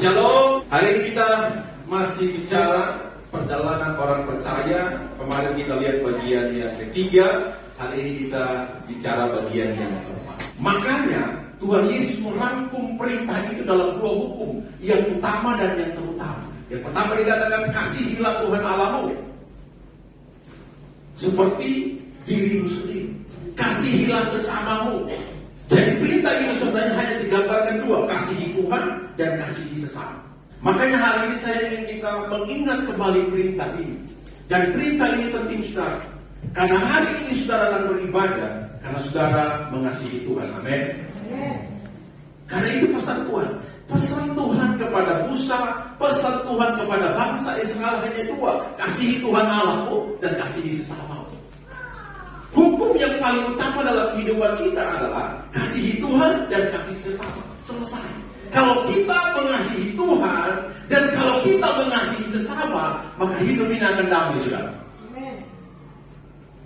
Shalom. Hari ini kita masih bicara perjalanan orang percaya. Kemarin kita lihat bagian yang ketiga. Hari ini kita bicara bagian yang keempat. Makanya Tuhan Yesus merangkum perintah itu dalam dua hukum, yang utama dan yang terutama. Yang pertama dikatakan, kasihilah Tuhan Allahmu seperti dirimu sendiri. Kasihilah sesamamu. Jadi perintah ini sebenarnya hanya digambarkan dua, kasihi Tuhan dan kasihi sesama. Makanya hari ini saya ingin kita mengingat kembali perintah ini. Dan perintah ini penting, saudara. Karena hari ini saudara akan beribadah karena saudara mengasihi Tuhan. Amin. Karena itu pesan Tuhan. Pesan Tuhan kepada Musa, pesan Tuhan kepada bangsa Israel hanya dua, kasihi Tuhan Allahmu dan kasihi sesamamu. Hukum yang paling utama dalam kehidupan kita adalah kasihi Tuhan dan kasih sesama. Selesai. Kalau kita mengasihi Tuhan dan kalau kita mengasihi sesama, maka hidup ini akan damai, saudara.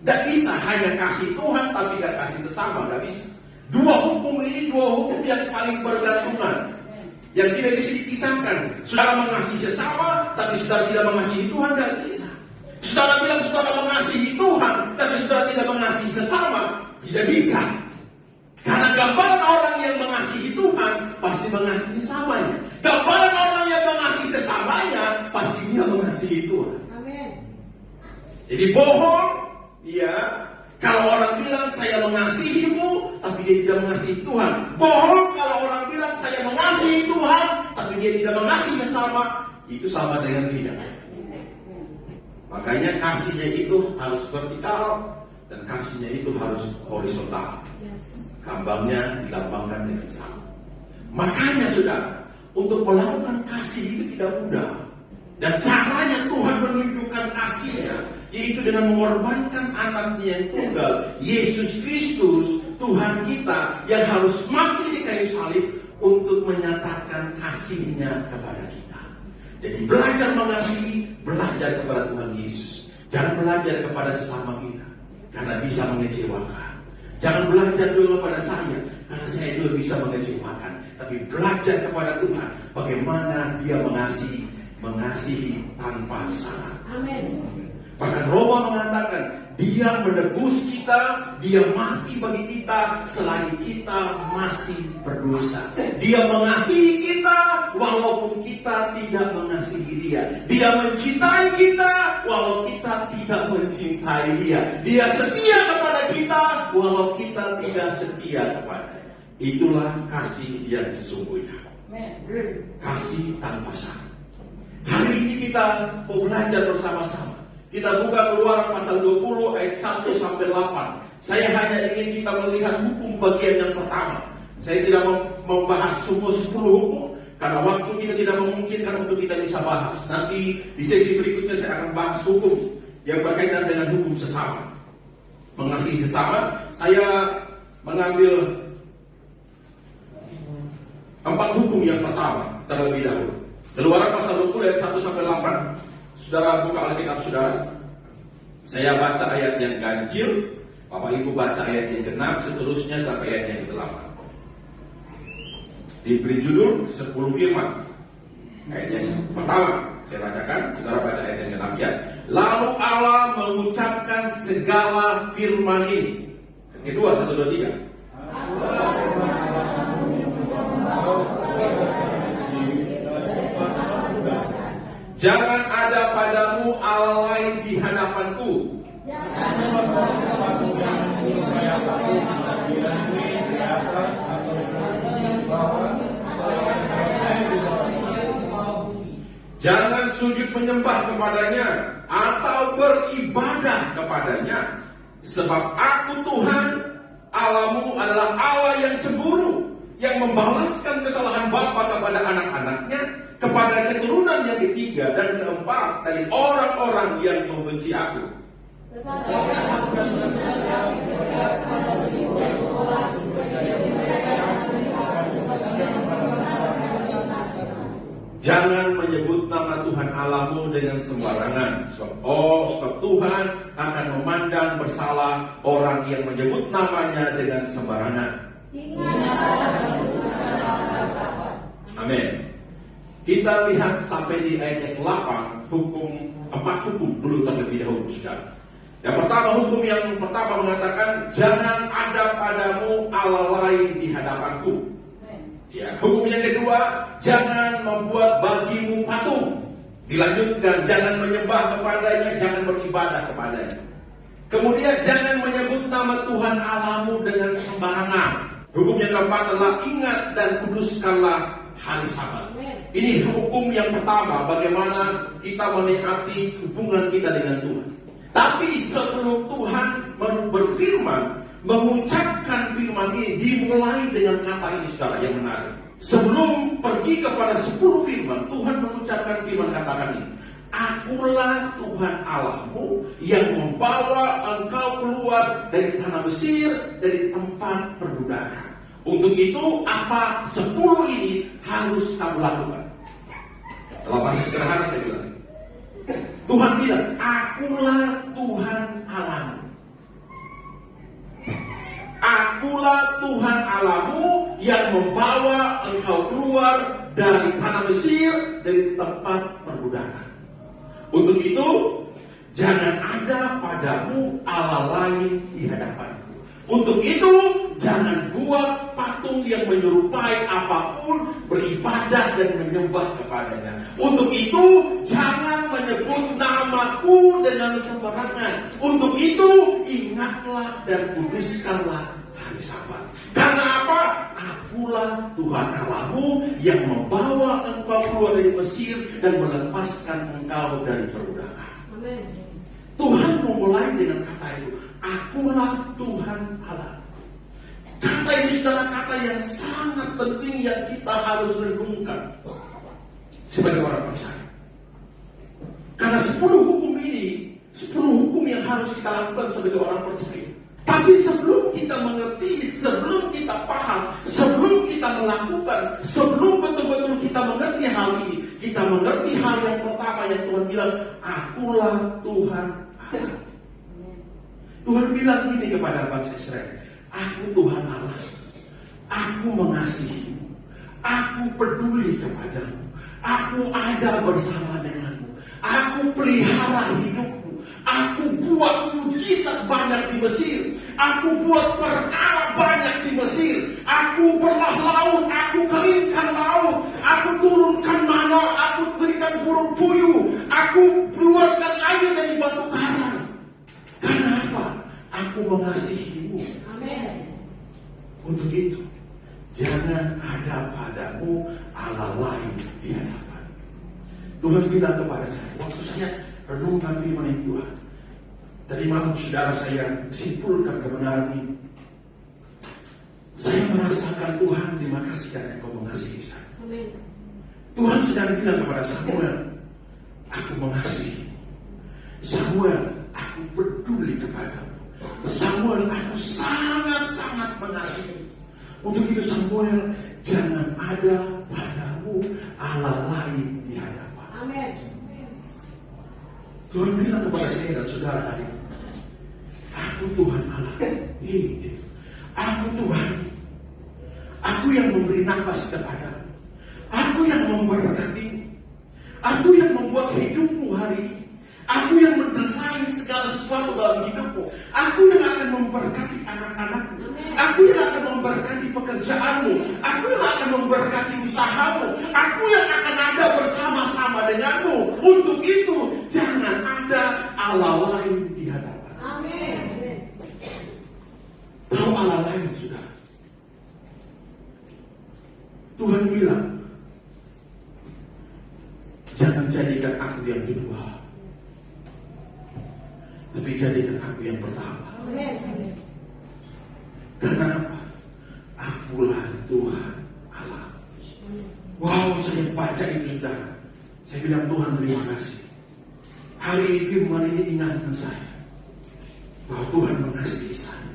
Tidak bisa hanya kasih Tuhan tapi tidak kasih sesama, tidak bisa. Dua hukum ini dua hukum yang saling bergantungan, yang tidak bisa dipisahkan. Saudara mengasihi sesama tapi saudara tidak mengasihi Tuhan, tidak bisa. Saudara bilang saudara mengasihi Tuhan tapi saudara tidak mengasihi sesama, tidak bisa. Karena gambaran orang yang mengasihi Tuhan pasti mengasihi sesamanya. Gambaran orang yang mengasihi sesamanya pasti dia mengasihi Tuhan. Amin. Jadi bohong, ya, kalau orang bilang saya mengasihimu tapi dia tidak mengasihi Tuhan. Bohong kalau orang bilang saya mengasihi Tuhan tapi dia tidak mengasihi sesama. Itu sama dengan tidak. Makanya kasihnya itu harus vertikal dan kasihnya itu harus horizontal. Gambangnya dilambangkan dengan sama. Makanya saudara, untuk melakukan kasih itu tidak mudah. Dan caranya Tuhan menunjukkan kasihnya yaitu dengan mengorbankan anaknya yang tunggal, Yesus Kristus, Tuhan kita, yang harus mati di kayu salib untuk menyatakan kasihnya kepada kita. Jadi belajar mengasihi, belajar kepada Tuhan Yesus. Jangan belajar kepada sesama kita, karena bisa mengecewakan. Jangan belajar dulu kepada saya, karena saya juga bisa mengecewakan. Tapi belajar kepada Tuhan, bagaimana dia mengasihi tanpa syarat. Amin. Bahkan Roma mengatakan, dia menebus kita, dia mati bagi kita selagi kita masih berdosa. Dia mengasihi kita walaupun kita tidak mengasihi dia. Dia mencintai kita walau kita tidak mencintai dia. Dia setia kepada kita walau kita tidak setia kepadanya. Itulah kasih yang sesungguhnya. Kasih tanpa syarat. Hari ini kita mau belajar bersama-sama. Kita buka Keluaran pasal 20 ayat 1 sampai 8. Saya hanya ingin kita melihat hukum bagian yang pertama. Saya tidak membahas semua 10 hukum karena waktu kita tidak memungkinkan untuk kita bisa bahas. Nanti di sesi berikutnya saya akan bahas hukum yang berkaitan dengan hukum sesama. Mengasihi sesama, saya mengambil 4 hukum yang pertama terlebih dahulu. Keluaran pasal 20 ayat 1 sampai 8. Saudara buka Alkitab saudara. Saya baca ayat yang ganjil, Bapak Ibu baca ayat yang genap, seterusnya sampai ayat yang ke-8. Diberi judul 10 firman. Ayat yang pertama saya bacakan, saudara baca ayat yang genap ya. Lalu Allah mengucapkan segala firman ini. Kedua, 1, 2, 3. Jangan ada padamu Allah lain di hadapanku. Jangan sujud menyembah kepadanya atau beribadah kepadanya, sebab aku Tuhan Allahmu adalah Allah yang cemburu, yang membalaskan kesalahan bapa kepada anak-anaknya, kepada keturunan yang ketiga dan keempat dari orang-orang yang membenci aku. Jangan menyebut nama Tuhan Allahmu dengan sembarangan, sebab Tuhan akan memandang bersalah orang yang menyebut namanya dengan sembarangan. Amin. Kita lihat sampai di ayat yang 8, empat hukum dulu terlebih dahulu, saudara. Yang pertama, hukum yang pertama mengatakan, jangan ada padamu Allah lain di hadapanku. Ya, hukum yang kedua, jangan membuat bagimu patung. Dilanjutkan, jangan menyembah kepadanya, jangan beribadah kepadanya. Kemudian jangan menyebut nama Tuhan Allahmu dengan sembarangan. Hukum yang keempat adalah ingat dan kuduskanlah hari Sabat. Ini hukum yang pertama, bagaimana kita menikmati hubungan kita dengan Tuhan. Tapi sebelum Tuhan berfirman, mengucapkan firman ini dimulai dengan kata ini, saudara, yang menarik. Sebelum pergi kepada 10 firman, Tuhan mengucapkan firman, katakan ini, Akulah Tuhan Allahmu yang membawa engkau keluar dari tanah Mesir, dari tempat perbudakan. Untuk itu, apa 10 ini harus kamu lakukan? Kalau bahasa sederhana saya bilang, Tuhan bilang, Akulah Tuhan Allahmu. Akulah Tuhan Allahmu yang membawa engkau keluar dari tanah Mesir, dari tempat perbudakan. Untuk itu, jangan ada padamu Allah lain di hadapanku. Untuk itu, jangan buat patung yang menyerupai apapun, beribadah dan menyembah kepadanya. Untuk itu, jangan menyebut namaku dengan sembarangan. Untuk itu, ingatlah dan kuduskanlah hari Sabat. Karena apa? Akulah Tuhan Allahmu yang membawa engkau keluar dari Mesir dan melepaskan engkau dari perbudakan. Amen. Tuhan memulai dengan kata itu, Akulah Tuhan Allah. Kata ini adalah kata yang sangat penting yang kita harus renungkan sebagai orang percaya. Karena 10 hukum ini, 10 hukum yang harus kita lakukan sebagai orang percaya. Tapi sebelum kita mengerti, sebelum kita paham, sebelum kita melakukan, sebelum betul-betul kita mengerti hal ini, kita mengerti hal yang pertama yang Tuhan bilang, Akulah Tuhan Allah. Tuhan bilang ini kepada bangsa Israel, Aku Tuhan Allah, Aku mengasihimu, Aku peduli kepadamu, Aku ada bersama denganmu, Aku pelihara hidupmu, Aku buat mujizat banyak di Mesir, Aku buat perkara banyak di Mesir, Aku belah laut, Aku keringkan laut, Aku turunkan mana, Aku berikan burung puyuh, Aku keluarkan air dari batu karang. Karena apa? Aku mengasihimu. Amin. Untuk itu, jangan ada padamu Allah lain di hadapan. Tuhan bilang kepada saya, waktu saya renungkan firman Tuhan, tadi malam saudara saya simpulkan kebenaran ini. Saya merasakan Tuhan, terima kasih karena Engkau mengasihi saya. Amin. Tuhan sedang bilang kepada Samuel, Aku mengasihi. Samuel, Aku peduli kepadamu. Samuel, Aku sangat-sangat mengasihi. Untuk itu Samuel, jangan ada padamu Allah lain di hadapan. Amin. Tuhan bilang kepada saya dan saudara hari ini, Aku Tuhan Allah. Aku Tuhan. Aku yang memberi nafas kepadamu. Aku yang memberkatimu. Aku yang membuat hidupmu hari ini. Aku yang mendesain segala sesuatu dalam hidupmu. Aku yang akan memberkati anak-anakmu. Aku yang akan memberkati pekerjaanmu. Aku yang akan memberkati usahamu. Aku yang akan ada bersama-sama denganmu. Untuk itu, jangan ada Allah lain di hadapan. Amin. Tahu Allah lain sudah. Tuhan bilang, jangan jadikan aku yang kedua, tapi jadikan aku yang pertama. Amin. Karena apa? Akulah Tuhan Allah. Wow, saya baca itu saudara. Saya bilang, Tuhan terima kasih. Hari ini firman ini ingatkan saya bahwa Tuhan mengasihi saya.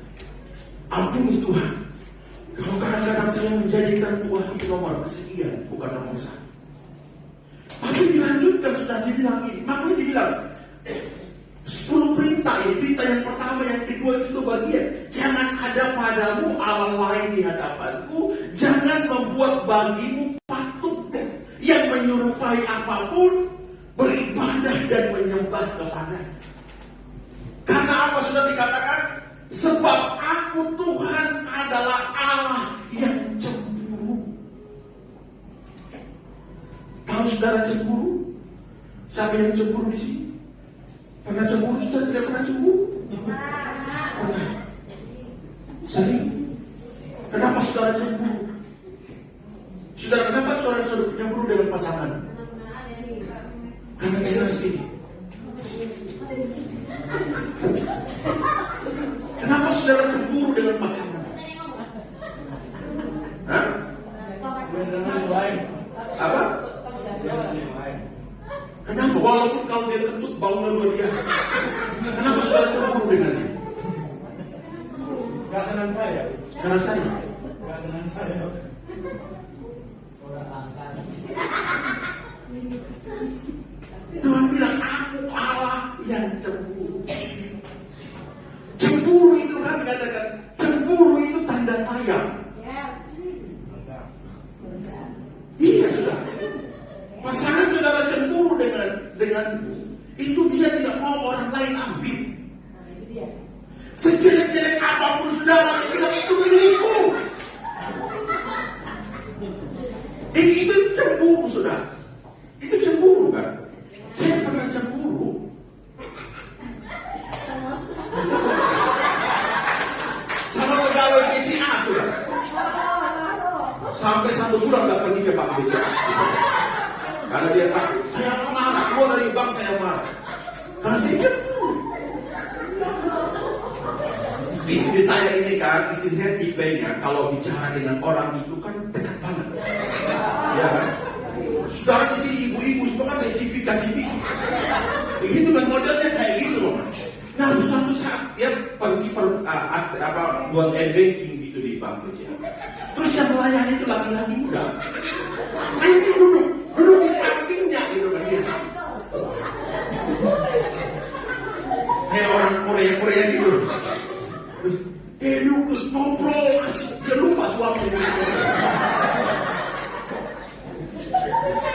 Ampuni Tuhan, kalau kadang-kadang saya menjadikan Tuhan itu nomor kesekian, bukan nomor 1. Tapi dilanjutkan sudah dibilang ini. Makanya dibilang 10 perintah ini. Perintah yang pertama, yang kedua itu bagian. Jangan ada padamu Allah lain di hadapanku. Jangan membuat bagimu patung yang menyerupai apapun, beribadah dan menyembah kepadanya. Karena apa sudah dikatakan? Sebab aku Tuhan adalah Allah yang cemburu. Tahu saudara cemburu? Siapa yang cemburu di sini? Pernah cemburu? Saudara tidak pernah cemburu? Pernah. Sering. Kenapa saudara cemburu? Saudara, kenapa saudara cemburu dengan pasangan? Karena dia sih. Kenapa saudara cemburu dengan pasangan? Hah? Apa? Kenapa? Walaupun kalau dia kentut baunya luar biasa. Kenapa saudara cemburu dengan dia? Karena saya. Karena saya. Karena saya. Tuhan bilang aku Allah yang cemburu. Cemburu itu kan dikatakan, cemburu itu tanda sayang. Iya sudah. Pasangan saudara cemburu dengan itu dia tidak mau orang lain ambil. Sejelek-jelek apapun saudara bilang itu milikku. Itu cemburu saudara. Itu cemburu kan? Saya pernah cemburu. Sama pegawai BCA sudah. Sampai 1 bulan gak pergi ke Pak BCA. Karena dia takut. Saya marah. Keluar dari bank saya marah. Karena saya cemburu. Istri saya ini kan, istri saya tipenya kalau bicara dengan orang itu kan dekat banget. Ya kan? Saudara di sini ibu-ibu semua kan dari KTP. Begitu kan modelnya kayak gitu loh. Nah, suatu saat dia pergi buat e-banking gitu di bank BCA. Terus yang melayani itu laki-laki muda. Saya itu duduk di sampingnya gitu kan dia. Kayak orang Korea gitu. Terus Lukas ngobrol asik, dia lupa suaminya.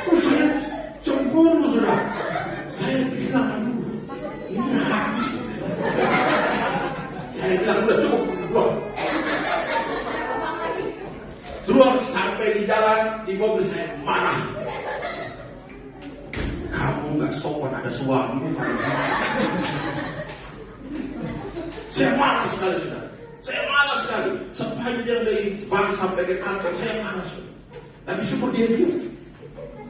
Saya cemburu sudah. Saya bilang aduh, ini habis. Saya bilang udah cukup, keluar sampai di jalan di mobil saya marah. Kamu nggak sopan ada suami. Saya marah sekali sudah. Saya marah sekali. Sepanjang dari bank sampai ke kantor saya marah sudah. Tapi syukur dia diam.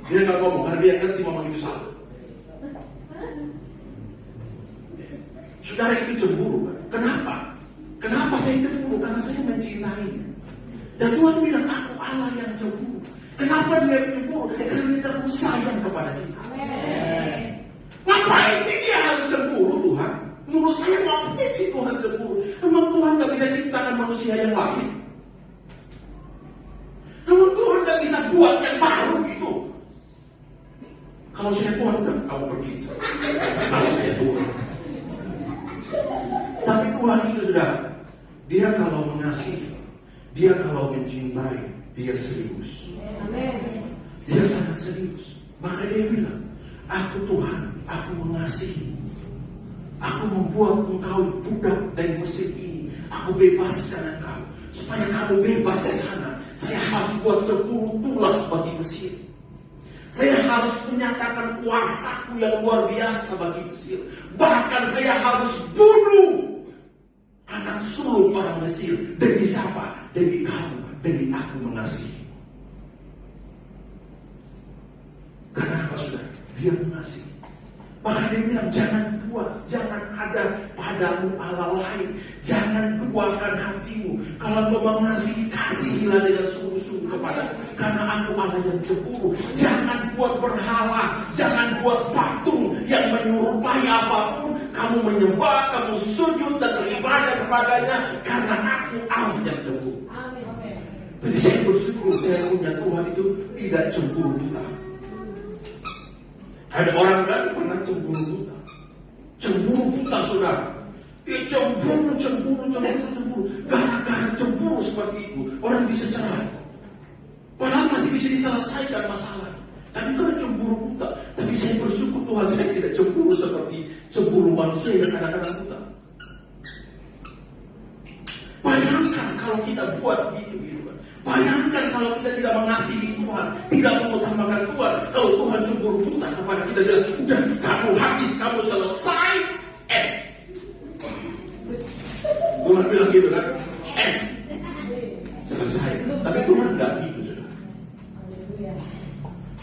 Dia nggak ngomong karena dia ngerti ngomong itu salah. Saudara itu cemburu kan? Kenapa? Kenapa saya cemburu? Karena saya mencintainya. Dan Tuhan bilang aku Allah yang cemburu. Kenapa dia cemburu? Karena dia terus sayang kepada kita. Ngapain sih dia harus cemburu Tuhan? Menurut saya ngapain sih Tuhan cemburu? Emang Tuhan gak bisa ciptakan manusia yang lain? Emang Tuhan gak bisa buat yang baru gitu? Kalau saya Tuhan udah kamu pergi. Kalau saya Tuhan. Tapi Tuhan itu sudah. Dia kalau mengasihi, dia kalau mencintai, dia serius. Dia sangat serius. Maka dia bilang, aku Tuhan, aku mengasihi. Aku membuat engkau budak dari Mesir ini. Aku bebaskan engkau. Supaya kamu bebas di sana. Saya harus buat 10 tulang bagi Mesir. Saya harus menyatakan kuasaku yang luar biasa bagi Mesir. Bahkan saya harus bunuh anak sulung orang Mesir. Demi siapa? Demi kamu. Demi aku mengasihi. Karena apa sudah? Dia mengasihi. Maka dia bilang jangan ada padamu Allah lain. Jangan kuatkan hatimu. Kalau kau mengasihi, kasihilah dengan sungguh-sungguh kepada. Karena aku Allah yang cemburu. Jangan buat berhala. Jangan buat patung yang menyerupai apapun. Kamu menyembah, kamu sujud dan beribadah kepadanya. Karena aku Allah yang cemburu. Jadi saya bersyukur saya punya Tuhan itu tidak cemburu buta. Ada orang kan pernah cemburu buta. Cemburu buta saudara. Dia cemburu. Gara-gara cemburu seperti itu, orang bisa cerai. Padahal masih bisa diselesaikan masalah. Tapi kalau cemburu buta, tapi saya bersyukur Tuhan saya tidak cemburu seperti cemburu manusia yang kadang-kadang buta. Bayangkan kalau kita buat itu. Bayangkan kalau kita tidak mengasihi Tuhan, tidak mengutamakan Tuhan. Kalau Tuhan cemburu buta kepada kita, bilang, udah kamu habis, kamu selesai. Tuhan bilang gitu kan, selesai. Tapi Tuhan tidak gitu, saudara.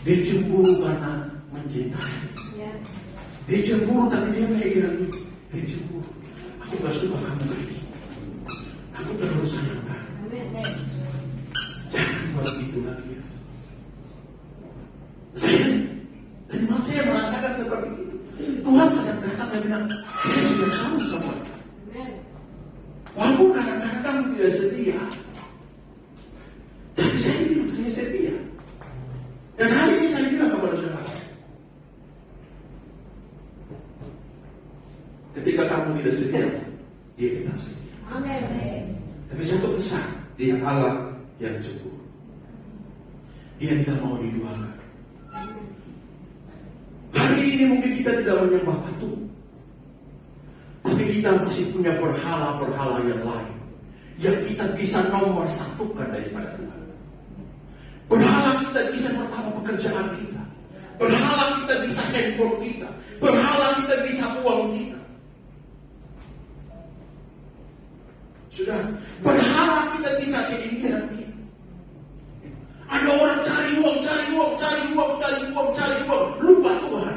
Dia cemburu karena mencintai. Dia cemburu tapi dia kayak bilang, dia cemburu. Aku gak suka kamu kayak gini. Aku terlalu sayang kamu. Jangan buat itu lagi. Tadi malam saya merasakan seperti itu. Tuhan sedang datang dan bilang, saya sudah tahu semua. Walaupun kadang-kadang kamu tidak setia, tapi saya bilang saya setia. Dan hari ini saya bilang kepada saudara, ketika kamu tidak setia, dia tetap setia. Amin. Tapi satu pesan, dia Allah yang cemburu. Dia tidak mau diduakan. Hari ini mungkin kita tidak menyembah patung, tapi kita masih punya berhala-berhala yang lain yang kita bisa nomor satukan daripada Tuhan. Berhala kita bisa pertama pekerjaan kita, berhala kita bisa handphone kita, berhala kita bisa uang kita. Sudah, berhala kita bisa keinginan kita. Ada orang cari uang, lupa Tuhan.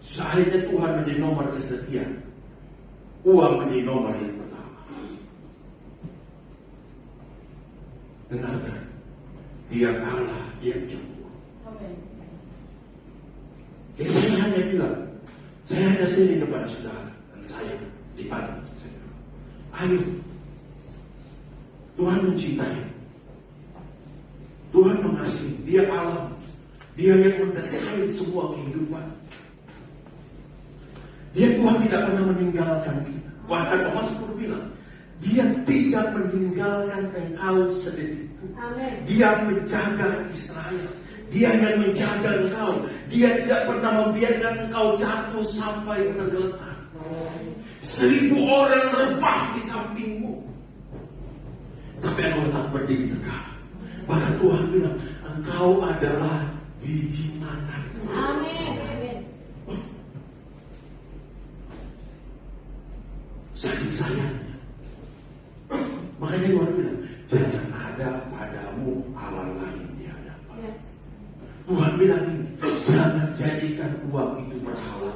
Seakhirnya Tuhan menjadi nomor kesetiaan, uang menjadi nomor yang pertama. Dengarkan, dia Allah yang cemburu. Jadi saya hanya bilang, saya hanya sering kepada saudara dan saya di pagi. Ayo, Tuhan mencintai, Tuhan mengasihi, dia Allah, dia yang mendesain semua kehidupan. Dia Tuhan tidak pernah meninggalkan kita. Bahkan Mazmur bilang, dia tidak meninggalkan engkau sedetik pun. Dia menjaga Israel. Dia yang menjaga engkau. Dia tidak pernah membiarkan engkau jatuh sampai tergeletak. 1000 orang rebah di sampingmu, tapi engkau tetap berdiri tegak. Bahkan Tuhan bilang, engkau adalah biji mana. Amin. Saking sayangnya, makanya Tuhan bilang, jangan ada padamu Allah lain di hadapan. Tuhan bilang ini, jangan jadikan uang itu berhala,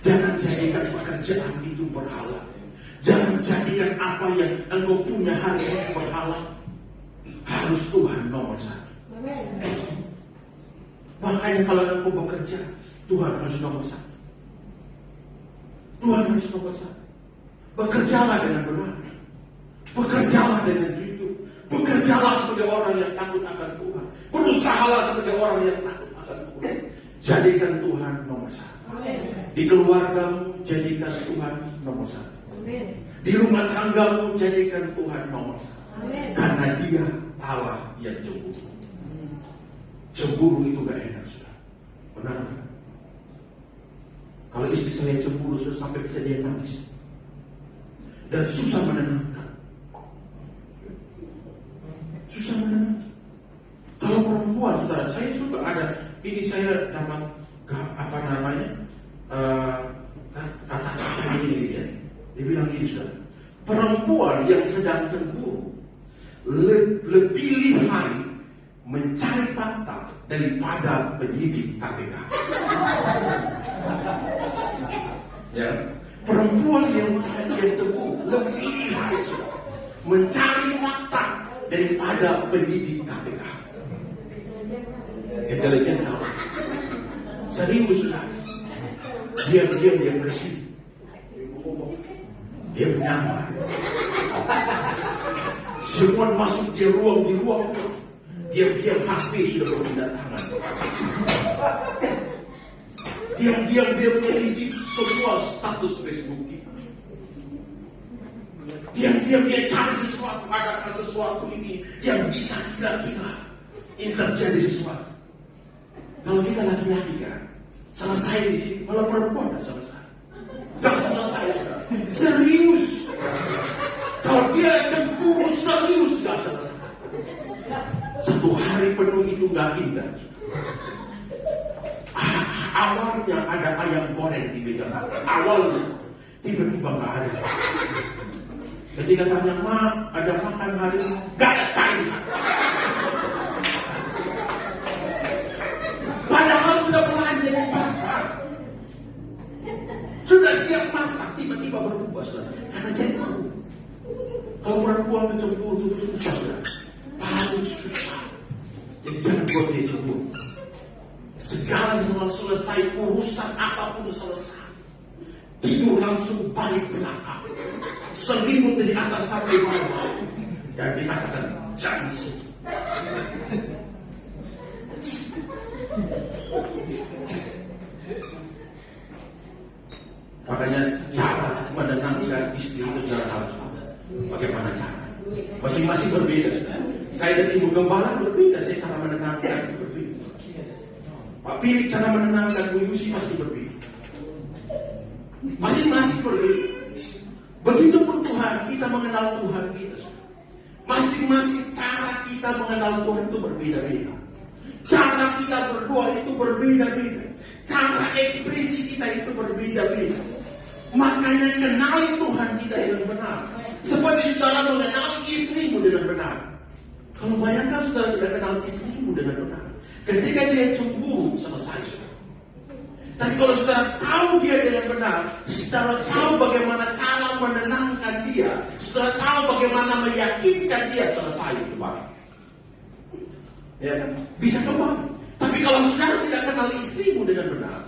jangan jadikan pekerjaan itu berhala, jangan jadikan apa yang engkau punya hari ini berhala. Harus Tuhan nomor satu. Makanya kalau engkau bekerja, Tuhan harus nomor satu. Tuhan harus nomor satu. Bekerjalah dengan benar, bekerjalah dengan jujur, bekerjalah sebagai orang yang takut akan Tuhan, berusahalah sebagai orang yang takut akan Tuhan. Jadikan Tuhan nomor satu. Di keluargamu, jadikan Tuhan nomor satu. Di rumah tanggamu, jadikan Tuhan nomor satu. Karena dia Allah yang cemburu. Cemburu itu gak enak, sudah. Benar kan? Kalau istri saya cemburu, sudah sampai bisa dia nangis dan susah menenangkan. Susah menenangkan. Kalau perempuan, saudara, saya juga ada. Ini saya dapat apa namanya kata-kata ini ya. Dia bilang gini, saudara, perempuan yang sedang cemburu lebih lihai mencari fakta daripada penyidik KPK. Ya. Perempuan yang cemburu lebih lihai mencari fakta daripada penyidik KPK. Intelijen tahu. Serius sudah. Diam-diam dia bersih. Dia menyamar. Semua masuk di ruang. Diam-diam HP sudah berpindah tangan. Diam-diam dia menyelidiki semua status Facebook kita. Diam-diam dia cari sesuatu. Adakah sesuatu ini yang bisa kira-kira ini terjadi sesuatu? Kalau kita laki-laki kan, selesai di sini. Kalau perempuan tidak selesai. Tidak selesai. Serius. Kalau dia cemburu serius tidak selesai. Satu hari penuh itu nggak indah. Awalnya ada ayam goreng di meja makan. Awalnya tiba-tiba nggak ada. Ketika tanya, "Ma, ada makan hari ini?" Nggak ada cari. Padahal sudah belanja di pasar, sudah siap masak, tiba-tiba berubah sudah. Karena cemburu. Kalau perempuan cemburu itu susah, sudah. Paling susah. Jadi jangan buat dia cemburu. Segala sesuatu selesai, urusan apapun selesai. Tidur langsung balik belakang. Selimut dari atas sampai bawah. Dan dikatakan, jangan sedih. Makanya cara menenangkan istri itu sudah harus tahu. Bagaimana cara? Masing-masing berbeda. Saya dan Ibu Gembala berbeda. Saya cara menenangkan itu berbeda. Pak Pilih cara menenangkan Bu Yusi pasti berbeda. Masing-masing berbeda. Begitupun Tuhan, kita mengenal Tuhan kita. Masing-masing cara kita mengenal Tuhan itu berbeda-beda. Cara kita berdoa itu berbeda-beda. Cara ekspresi kita itu berbeda-beda. Makanya kenali Tuhan kita dengan benar. Seperti saudara mengenali istrimu dengan benar. Kalau bayangkan saudara tidak kenal istrimu dengan benar, ketika dia cemburu, selesai saudara. Tapi kalau saudara tahu dia dengan benar, saudara tahu bagaimana cara menenangkan dia, saudara tahu bagaimana meyakinkan dia, selesai itu Pak. Ya kan? Bisa kembali. Tapi kalau saudara tidak kenal istrimu dengan benar,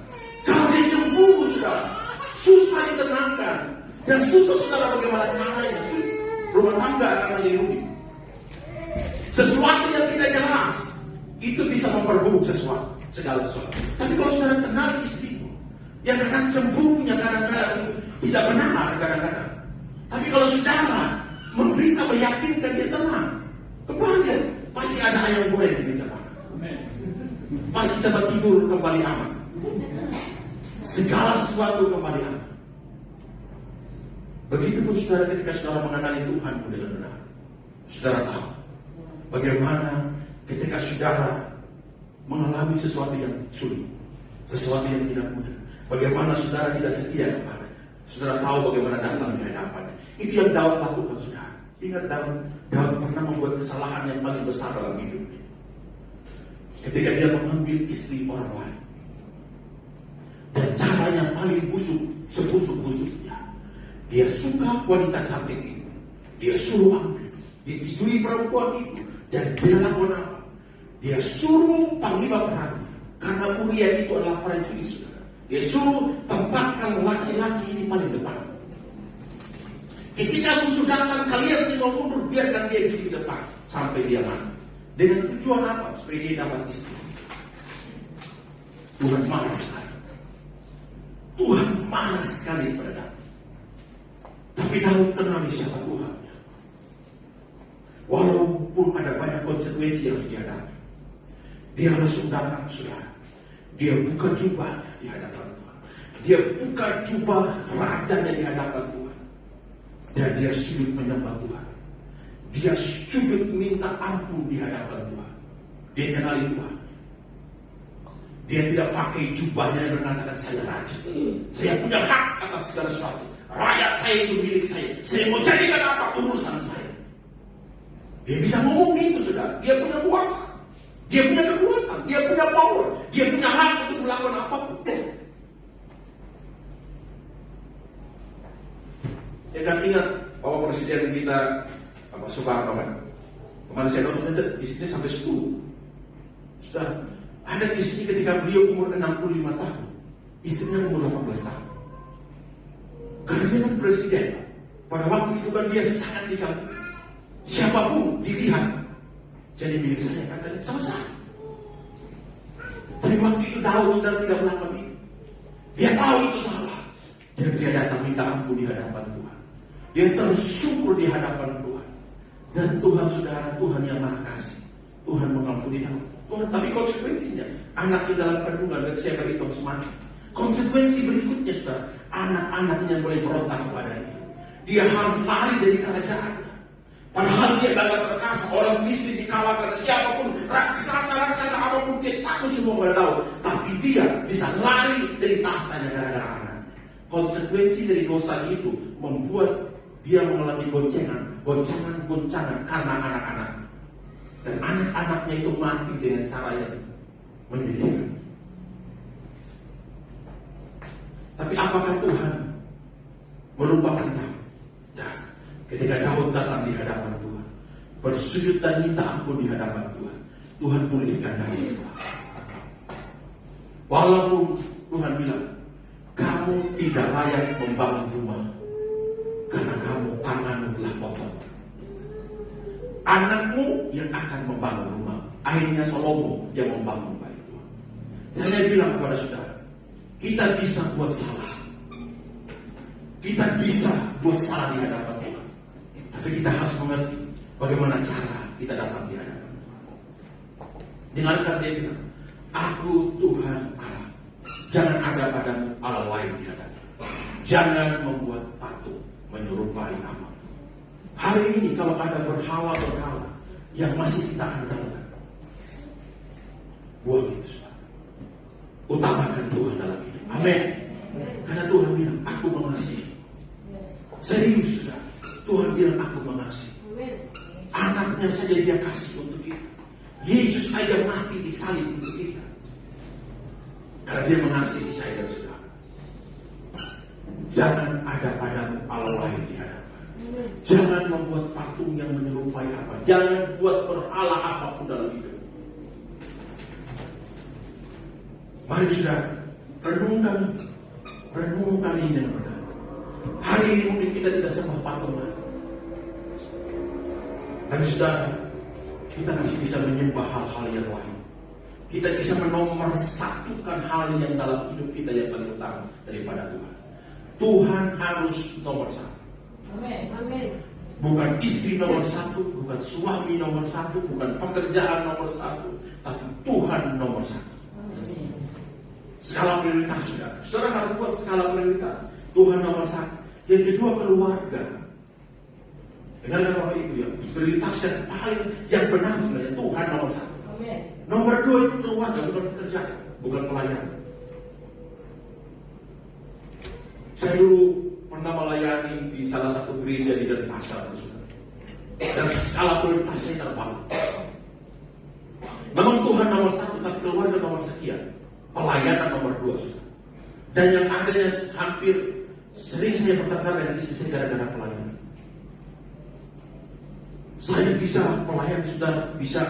kalau dia cemburu saudara, susah ditenangkan. Dan susah saudara bagaimana caranya. Rumah tangga akan menjadi rugi. Sesuatu yang tidak jelas itu bisa memperburuk sesuatu, segala sesuatu. Tapi kalau saudara kenal istrimu, yang kadang cemburunya kadang-kadang tidak benar kadang-kadang. Tapi kalau saudara bisa meyakinkan dia tenang, kembali pasti ada ayam goreng di meja makan. Pasti tempat tidur kembali aman. Segala sesuatu kembali aman. Begitupun saudara ketika saudara mengenali Tuhan dengan benar. Saudara tahu bagaimana ketika saudara mengalami sesuatu yang sulit, sesuatu yang tidak mudah, bagaimana saudara tidak setia kepada. Saudara tahu bagaimana datang di hadapannya. Itu yang Daud lakukan saudara. Ingat Daud pernah membuat kesalahan yang paling besar dalam hidupnya. Ketika dia mengambil istri orang lain. Dan cara yang paling busuk, sebusuk-busuknya. Dia suka wanita cantik itu. Dia suruh ambil. Dia tiduri perempuan itu. Dan dia lakukan apa? Dia suruh panglima perang. Karena Uria itu adalah prajurit saudara. Dia suruh tempatkan laki-laki ini paling depan. Ketika musuh datang, kalian semua mundur, biarkan dia di sini depan sampai dia mati. Dengan tujuan apa? Supaya dia dapat istri. Tuhan marah sekali. Tuhan marah sekali pada Daud. Tapi Daud kenali siapa Tuhan. Walaupun ada banyak konsekuensi yang dihadapi, dia langsung datang saudara. Dia buka jubahnya di hadapan Tuhan. Dia buka jubah rajanya di hadapan Tuhan. Dan dia sujud menyembah Tuhan. Dia sujud minta ampun di hadapan Tuhan. Dia kenali Tuhan. Dia tidak pakai jubahnya dan mengatakan saya raja. Saya punya hak atas segala sesuatu. Rakyat saya itu milik saya. Saya mau jadikan apa urusan saya. Dia bisa ngomong gitu saudara. Dia punya kuasa. Dia punya kekuatan. Dia punya power. Dia punya hak untuk melakukan apapun. Ya kan ingat bahwa presiden kita Soekarno kan. Kemarin saya nonton istrinya sampai 10. Sudah ada istri ketika beliau umur 65 tahun. Istrinya umur 18 tahun. Karena dia kan presiden. Pada waktu itu kan dia sangat dikagumi. Siapapun dilihat jadi milik saya, katanya selesai. Tapi waktu itu Daud sudah tidak melakukan itu. Dia tahu itu salah. Dan dia datang minta ampun di hadapan Tuhan. Dia tersungkur di hadapan Tuhan. Dan Tuhan saudara, Tuhan yang Maha Kasih. Tuhan mengampuni dia. Tuhan, tapi konsekuensinya, anak di dalam kandungan dan siapa itu harus mati. Konsekuensi berikutnya saudara, anak-anaknya boleh berontak kepada dia. Dia harus lari dari kerajaan. Padahal dia gagah perkasa, orang miskin dikalahkan siapapun, raksasa apapun dia takut semua pada tahu. Tapi dia bisa lari dari tahtanya gara-gara anaknya. Konsekuensi dari dosa itu membuat dia mengalami goncangan karena anak-anak. Dan anak-anaknya itu mati dengan cara yang menyedihkan. Tapi apakah Tuhan melupakan Daud? Ya, ketika Daud datang di hadapan Tuhan, bersujud dan minta ampun di hadapan Tuhan, Tuhan pulihkan Daud. Walaupun Tuhan bilang, kamu tidak layak membangun rumah karena kamu tanganmu telah potong. Anakmu yang akan membangun rumah. Akhirnya Salomo yang membangun bait Tuhan. Saya bilang kepada saudara, kita bisa buat salah. Kita bisa buat salah di hadapan Tuhan. Tapi kita harus mengerti bagaimana cara kita datang di hadapan Tuhan. Dengarkan dia bilang, aku Tuhan Allah. Jangan ada padamu Allah lain di hadapan. Jangan membuat patung menyerupai nama. Hari ini kalau ada berhala-berhala yang masih kita andalkan, buang itu saudara. Utamakan Tuhan dalam hidup. Amin. Karena Tuhan bilang, aku mengasihi. Serius saudara. Tuhan bilang, aku mengasihi. Anaknya saja dia kasih untuk kita. Yesus saja mati di salib untuk kita. Karena dia mengasihi saya dan saudara. Jangan ada padamu Allah lain di hadapan. Jangan membuat patung yang menyerupai apa. Jangan buat berhala apapun dalam hidup. Mari saudara, renungkan ini dengan benar. Hari ini mungkin kita tidak sembah patung lagi. Tapi saudara, kita masih bisa menyembah hal-hal yang lain. Kita bisa menomorsatukan hal yang dalam hidup kita yang paling utama daripada Tuhan. Tuhan harus nomor satu. Amin. Bukan istri nomor satu, bukan suami nomor satu, bukan pekerjaan nomor satu, tapi Tuhan nomor satu. Skala prioritas sudah. Saudara harus buat skala prioritas. Tuhan nomor satu. Yang kedua keluarga. Dengarkan Bapak Ibu ya. Prioritas yang benar sebenarnya Tuhan nomor satu. Amin. Nomor dua itu keluarga, bukan pekerjaan, bukan pelayanan. Saya dulu pernah melayani di salah satu gereja di Denpasar, dan skala prioritasnya terbangun. Memang Tuhan nomor satu, tapi keluarga nomor sekian, pelayanan nomor dua. Dan yang adanya hampir sering saya bertengkar dengan istri saya gara-gara pelayanan. Saya bisa pelayan saudara, bisa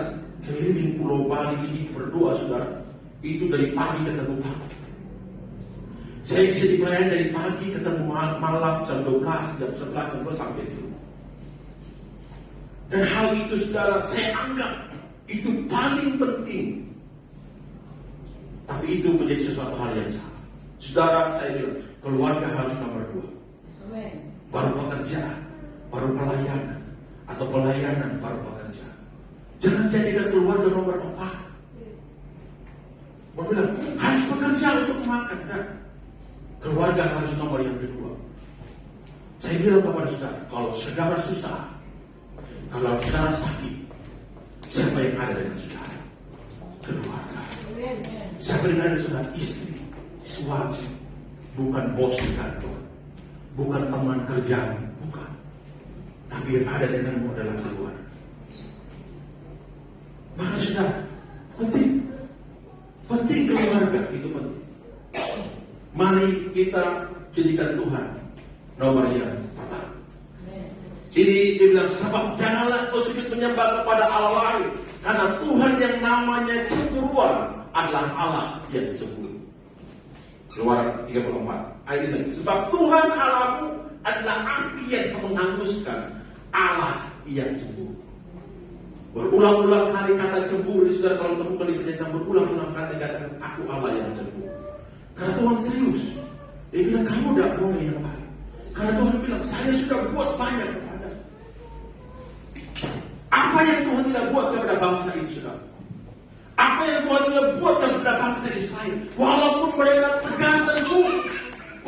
keliling Pulau Bali berdoa saudara, itu dari pagi ketemu pagi. Saya bisa dilayani dari pagi ketemu malam jam 12, jam 11, sampai di rumah. Dan hal itu saudara, saya anggap itu paling penting. Tapi itu menjadi sesuatu hal yang salah. Saudara, saya bilang, keluarga harus nomor dua. Amin. Baru pekerjaan, baru pelayanan, atau pelayanan baru pekerjaan. Jangan jadikan keluarga nomor 4. Baru bilang, harus bekerja untuk makan. Nah, keluarga harus nomor yang kedua. Saya bilang kepada saudara, kalau saudara susah, kalau saudara sakit, siapa yang ada dengan saudara? Keluarga. Siapa yang ada dengan saudara? Istri, suami, bukan bos di kantor, bukan teman kerjaan, bukan. Tapi yang ada denganmu adalah keluarga. Maka saudara, penting keluarga itu penting. Mari kita jadikan Tuhan nomor yang pertama. Ini dia bilang, sebab janganlah kau sujud menyembah kepada Allah lain, karena Tuhan yang namanya cemburuan adalah Allah yang cemburu. Keluaran 34 ayat ini. Sebab Tuhan Allahmu adalah api yang menghanguskan, Allah yang cemburu. Berulang-ulang kali kata cemburu, saudara kalau temukan di pernyataan berulang-ulang kali dikatakan aku Allah yang cemburu. Karena Tuhan serius. Dia bilang kamu tidak boleh yang lain. Karena Tuhan bilang, saya sudah buat banyak kepada. Apa yang Tuhan tidak buat kepada bangsa ini, saudara? Apa yang Tuhan tidak buat kepada bangsa Israel? Walaupun mereka tegar tengkuk,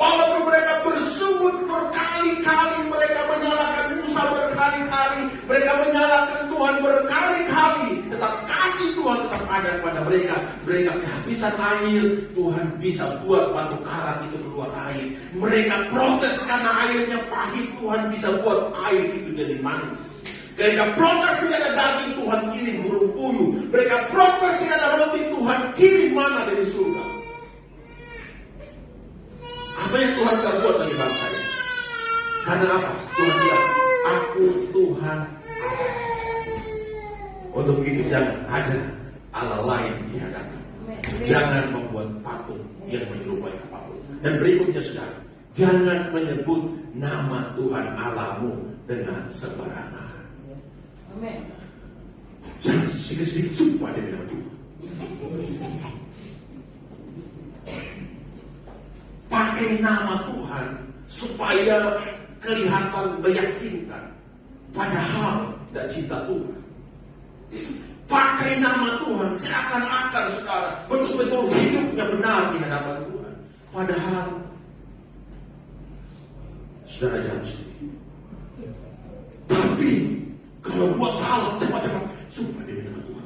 walaupun mereka bersungut berkali-kali, mereka menyalahkan Musa berkali-kali, mereka menyalahkan Tuhan berkali-kali, tetap kasih Tuhan tetap ada kepada mereka. Mereka kehabisan air, Tuhan bisa buat batu karang itu keluar air. Mereka protes karena airnya pahit, Tuhan bisa buat air itu jadi manis. Mereka protes tidak ada daging, Tuhan kirim burung puyuh. Mereka protes tidak ada roti, Tuhan kirim mana dari surga. Apa yang Tuhan tidak buat bagi bangsa ini? Karena apa? Tuhan bilang, aku Tuhan. Untuk itu jangan ada Allah lain di hadapan. Jangan membuat patung yang menyerupai apapun. Dan berikutnya saudara, jangan menyebut nama Tuhan Allahmu dengan sembarangan. Amin. Jangan sedikit-sedikit sumpah demi nama Tuhan. Pakai nama Tuhan supaya kelihatan meyakinkan, padahal tidak cinta Tuhan. Pakai nama Tuhan seakan-akan saudara betul-betul hidupnya benar di hadapan Tuhan, padahal saudara jangan sedih. Tapi kalau buat salah cepat-cepat sumpah demi nama Tuhan,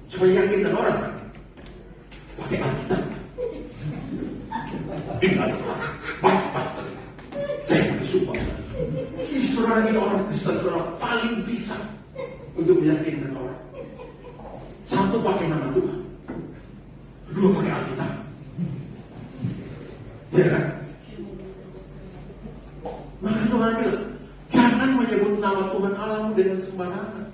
supaya yakinkan orang kan? Pakai Alkitab. Ingat, baca. Saya pakai sumpah. Saudara ini orang Kristen, saudara paling bisa untuk meyakinkan orang. Satu pakai nama Tuhan, dua pakai Alkitab. Ya kan? Maka Tuhan bilang, jangan menyebut nama Tuhan Allahmu dengan sembarangan.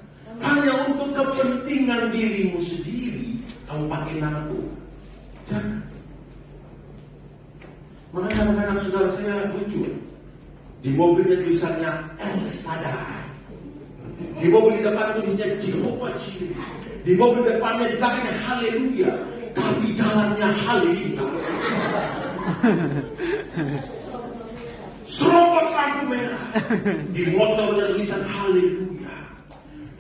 Hanya untuk kepentingan dirimu sendiri kamu pakai nama Tuhan. Jangan. Makanya anak-anak saudara saya lucu. Di mobilnya tulisannya El Shaddai. Di mobil di depan tulisannya Jehovah Jireh. Di mobil depannya di belakangnya Haleluya. Tapi jalannya Halilintar. Serobot lampu merah. Di motornya tulisan Haleluya.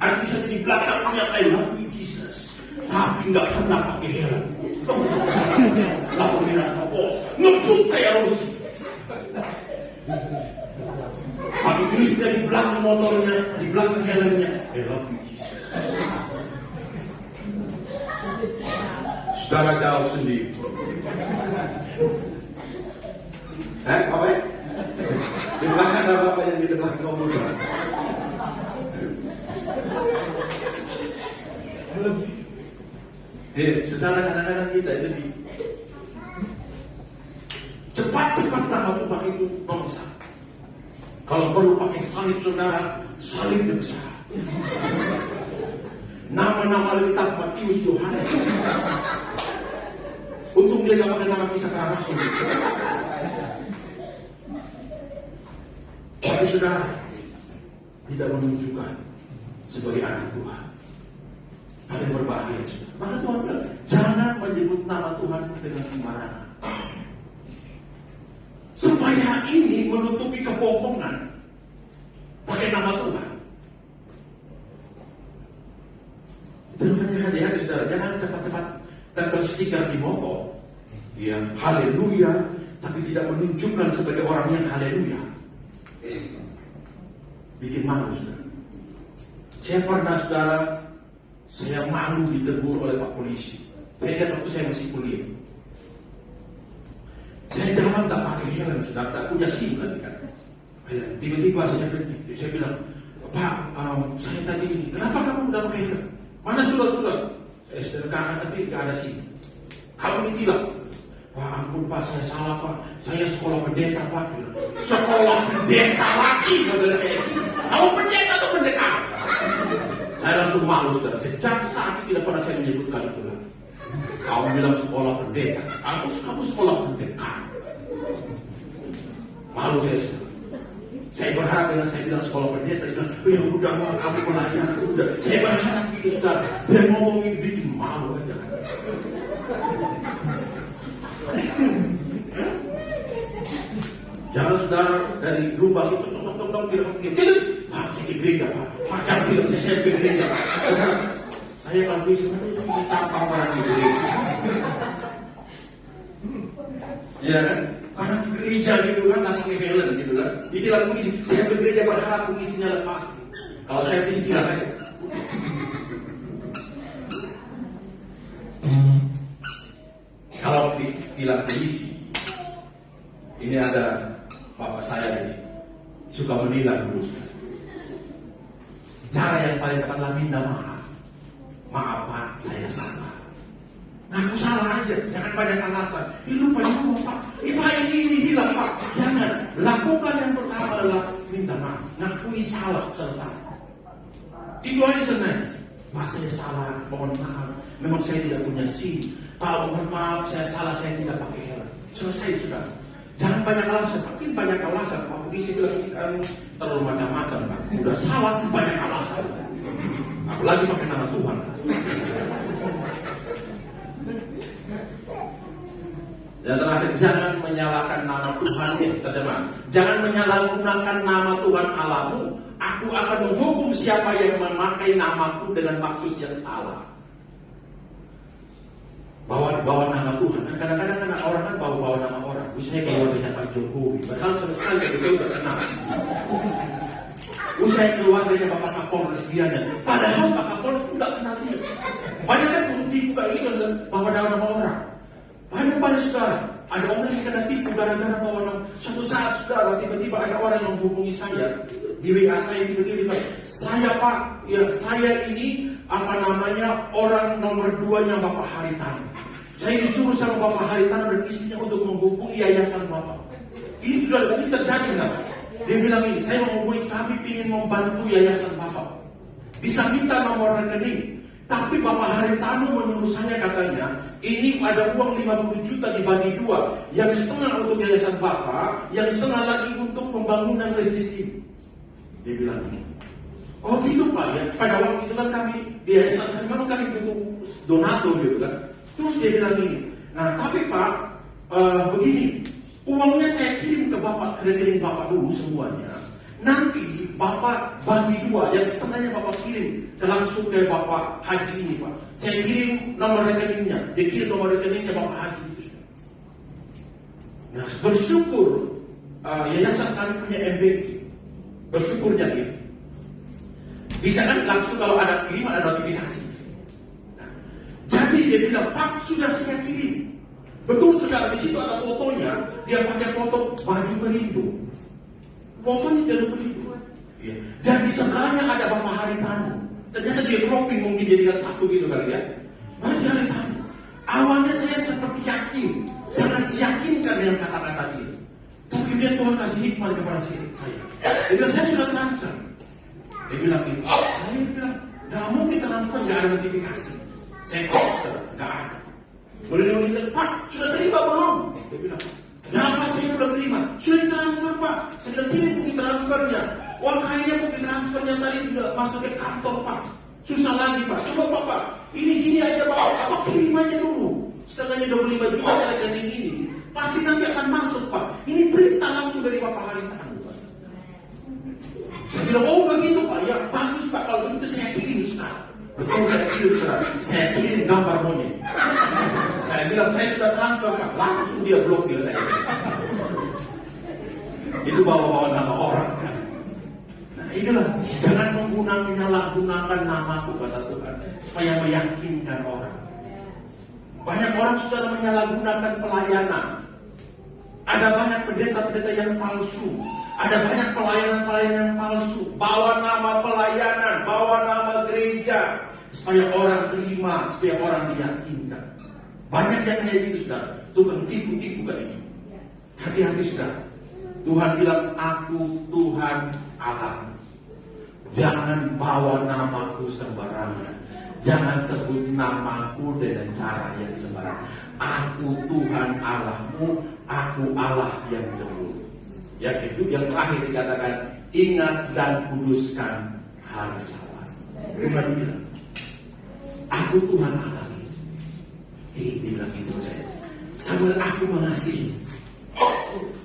Ada tulisan di belakangnya I love you Jesus. Tapi nggak pernah pakai helm. Lampu merah bos ngebut kayak Rosi. Tapi tulisnya di belakang motornya, di belakang helmnya I love you Jesus. Saudara jawab sendiri. Apa ya? Di belakang ada apa yang di belakang mobil? Saudara kadang-kadang kita itu cepat-cepat tahu Tuhan itu nomor satu. Kalau perlu pakai salib saudara, salib yang besar. Nama-nama lengkap Matius, Yohanes. Untung dia gak pakai nama kisah para rasul. Tapi saudara tidak menunjukkan sebagai anak Tuhan. Paling berbahaya. Maka Tuhan bilang, jangan menyebut nama Tuhan dengan sembarangan. Supaya ini menutupi kebohongan. Pakai nama Tuhan. Itu namanya hati-hati saudara. Jangan cepat-cepat tempel stiker di motor. Ya, haleluya. Tapi tidak menunjukkan sebagai orang yang haleluya. Bikin malu saudara. Saya pernah saudara, saya malu ditegur oleh Pak Polisi. Saya ingat waktu saya masih kuliah. Saya jalan tak pakai helm, sudah tak punya SIM lagi kan. Tiba-tiba saya berhenti. Saya bilang, Pak, saya tadi ini, kenapa kamu tidak pakai helm? Mana surat-surat? Saya sudah kakak tapi tidak ada SIM. Kamu ditilang. Pak ampun Pak, saya salah Pak. Saya sekolah pendeta Pak. Sekolah pendeta lagi model kayak gini. Kamu pendeta atau pendekar? Saya langsung malu sudah. Sejak saat itu tidak pernah saya menyebutkan itu lagi. Kamu bilang sekolah pendeta, kamu sekolah pendekar. Malu saya sudah. Saya berharap dengan saya bilang sekolah pendeta, dia bilang, ya udah mau kamu belajar, udah. Saya berharap gitu sudah. Dia ngomong ini bikin malu aja. saudara dari lubang itu tok bilang gitu. Pak, saya ke gereja, Pak. Pak, jangan bilang saya ke gereja, Pak. Saya kalau bisa ditampang orang di gereja. Iya kan? Karena di gereja gitu kan, langsung ke Helen gitu kan. Jadi lalu mengisi, saya ke gereja berharap mengisinya lepas. Kalau saya bisa bilang aja. Kalau bilang mengisi, ini ada bapak saya ini suka menilang terus. Cara yang paling tepat minta maaf. Maaf Pak, saya salah. Ngaku salah aja, jangan banyak alasan. Lupa Pak. Pak ini hilang Pak. Jangan. Lakukan yang pertama adalah minta maaf. Ngakui salah, selesai. Itu aja sebenarnya. Pak, saya salah, mohon maaf. Memang saya tidak punya SIM. Pak, mohon maaf, saya salah, saya tidak pakai helm. Selesai sudah. Jangan banyak alasan. Makin banyak alasan. Pak polisi bilang kan terlalu macam-macam Pak. Udah salah, banyak alasan. Apalagi pakai nama Tuhan. Dan terakhir, jangan menyalahkan nama Tuhan yang terjemah. Jangan menyalahgunakan nama Tuhan Allahmu. Aku akan menghukum siapa yang memakai namaku dengan maksud yang salah. Bawa nama Tuhan. Kadang-kadang kan orang kan bawa nama orang. Saya keluarganya Pak Jokowi. Padahal sama sekali itu tidak kenal. Saya keluarganya Bapak Kapolres Bianya. Padahal Pak Kapolres tidak kenal dia. Banyak kan tipu kayak gitu bawa nama orang. Banyak pada saudara. Ada orang yang kena tipu gara-gara bawa nama. Suatu saat saudara tiba-tiba ada orang yang menghubungi saya di WA saya tiba-tiba. Saya Pak, ya saya ini orang nomor 2-nya Bapak Haritano. Saya disuruh sama Bapak Haritano dan istrinya untuk menghubungi yayasan Bapak. Ini terjadi enggak? Dia bilang ini, saya menghubungi kami ingin membantu yayasan Bapak. Bisa minta nomor rekening. Tapi Bapak Haritano menurut saya katanya, ini ada uang 50 juta dibagi 2. Yang setengah untuk yayasan Bapak, yang setengah lagi untuk pembangunan masjid ini. Dia bilang ini. Oh gitu Pak ya. Pada waktu itu kan kami di yayasan memang kami butuh donatur gitu kan. Terus dia bilang ini. Nah tapi Pak begini, uangnya saya kirim ke Bapak, ke rekening Bapak dulu semuanya. Nanti Bapak bagi 2, yang setengahnya Bapak kirim langsung ke Bapak Haji ini Pak. Saya kirim nomor rekeningnya, dia kirim nomor rekeningnya Bapak Haji itu. Nah bersyukur yayasan kami punya MBK. Bersyukurnya gitu. Bisa kan langsung kalau ada kirim ada notifikasi. Nah, jadi dia bilang, Pak sudah saya kirim. Betul saudara, di situ ada fotonya. Dia pakai foto baju pelindung. Fotonya jalur pelindung. Ya. Dan di sebelahnya ada Bapak Haritano. Ternyata dia cropping mungkin jadikan satu gitu kali ya. Bapak Haritano. Awalnya saya seperti yakin, sangat yakinkan dengan kata-kata dia. Tapi kemudian Tuhan kasih hikmah kepada saya. Dia bilang, saya sudah transfer. Dia bilang gitu. Saya bilang, nggak mungkin transfer, nggak ada notifikasi. Saya transfer, nggak ada. Boleh dia bilang, Pak, sudah terima belum? Dia bilang, kenapa saya belum terima? Sudah ditransfer Pak. Saya bilang, ini bukti transfernya. Wah kayaknya bukti transfernya tadi sudah masuk ke kantor Pak. Susah lagi Pak. Coba Pak, ini gini aja Pak. Apa kirimannya dulu? Setengahnya 25 juta rekening ini. Pasti nanti akan masuk Pak. Ini perintah langsung dari Bapak Haritano. Saya bilang, oh begitu Pak. Ya bagus Pak. Kalau begitu saya kirim sekarang. Betul saya kirim sekarang. Saya kirim gambar monyet. Saya bilang, saya sudah transfer Pak. Langsung dia blokir saya. Itu bawa-bawa nama orang kan. Nah inilah, jangan menyalahgunakan namaku kata Tuhan. Supaya meyakinkan orang. Banyak orang sudah menyalahgunakan pelayanan. Ada banyak pendeta-pendeta yang palsu. Ada banyak pelayanan-pelayanan yang palsu. Bawa nama pelayanan, bawa nama gereja. Supaya orang terima, supaya orang diyakinkan. Banyak yang kayak gitu sudah. Tuhan tipu-tipu kayak ini. Hati-hati sudah. Tuhan bilang, aku Tuhan Allah. Jangan bawa namaku sembarangan. Jangan sebut namaku dengan cara yang sembarangan. Aku Tuhan Allahmu, aku Allah yang cemburu. Ya itu yang terakhir dikatakan, ingat dan kuduskan hari Sabat. Tuhan bilang, aku Tuhan Allah. Ini bilang itu saya. Sambil aku mengasihi.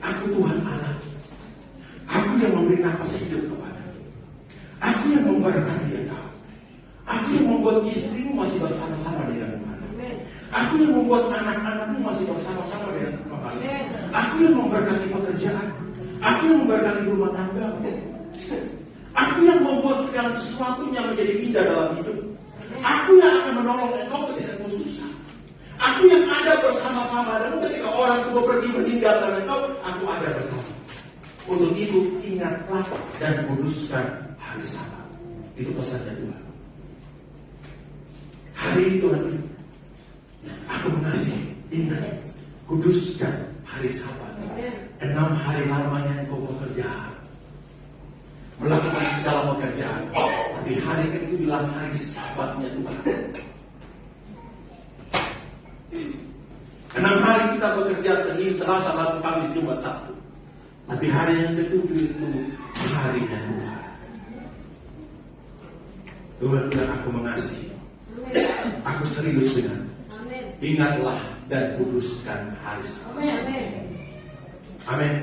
Aku Tuhan Allah. memberi nafas hidup kepadamu. Aku yang memberkati engkau. Aku yang membuat istrimu masih bersama-sama dengan Tuhan. Aku yang membuat anak-anakmu masih bersama-sama dengan Tuhan. Aku yang memberkati pekerjaan. Aku yang memberkati rumah tanggamu. Aku yang membuat segala sesuatunya menjadi indah dalam hidup. Aku yang akan menolong engkau ketika engkau susah. Aku yang ada bersama-sama dan ketika orang semua pergi meninggalkan engkau, aku ada bersama. Untuk itu ingatlah dan kuduskan hari Sabat. Itu pesannya Tuhan. Hari ini Tuhan, aku mengasihi, ingat, kuduskan hari Sabat. 6 hari lamanya engkau bekerja, melakukan segala pekerjaan. Tapi hari ke-7 adalah hari Sabatnya Tuhan. 6 hari kita bekerja, Senin, Selasa, Rabu, Kamis, Jumat, Sabtu. Tapi hari yang ke-7 itu harinya Tuhan. Tuhan bilang, aku mengasihi. Aku serius dengan. Ingatlah dan kuduskan hari Sabat. Amin. Amin.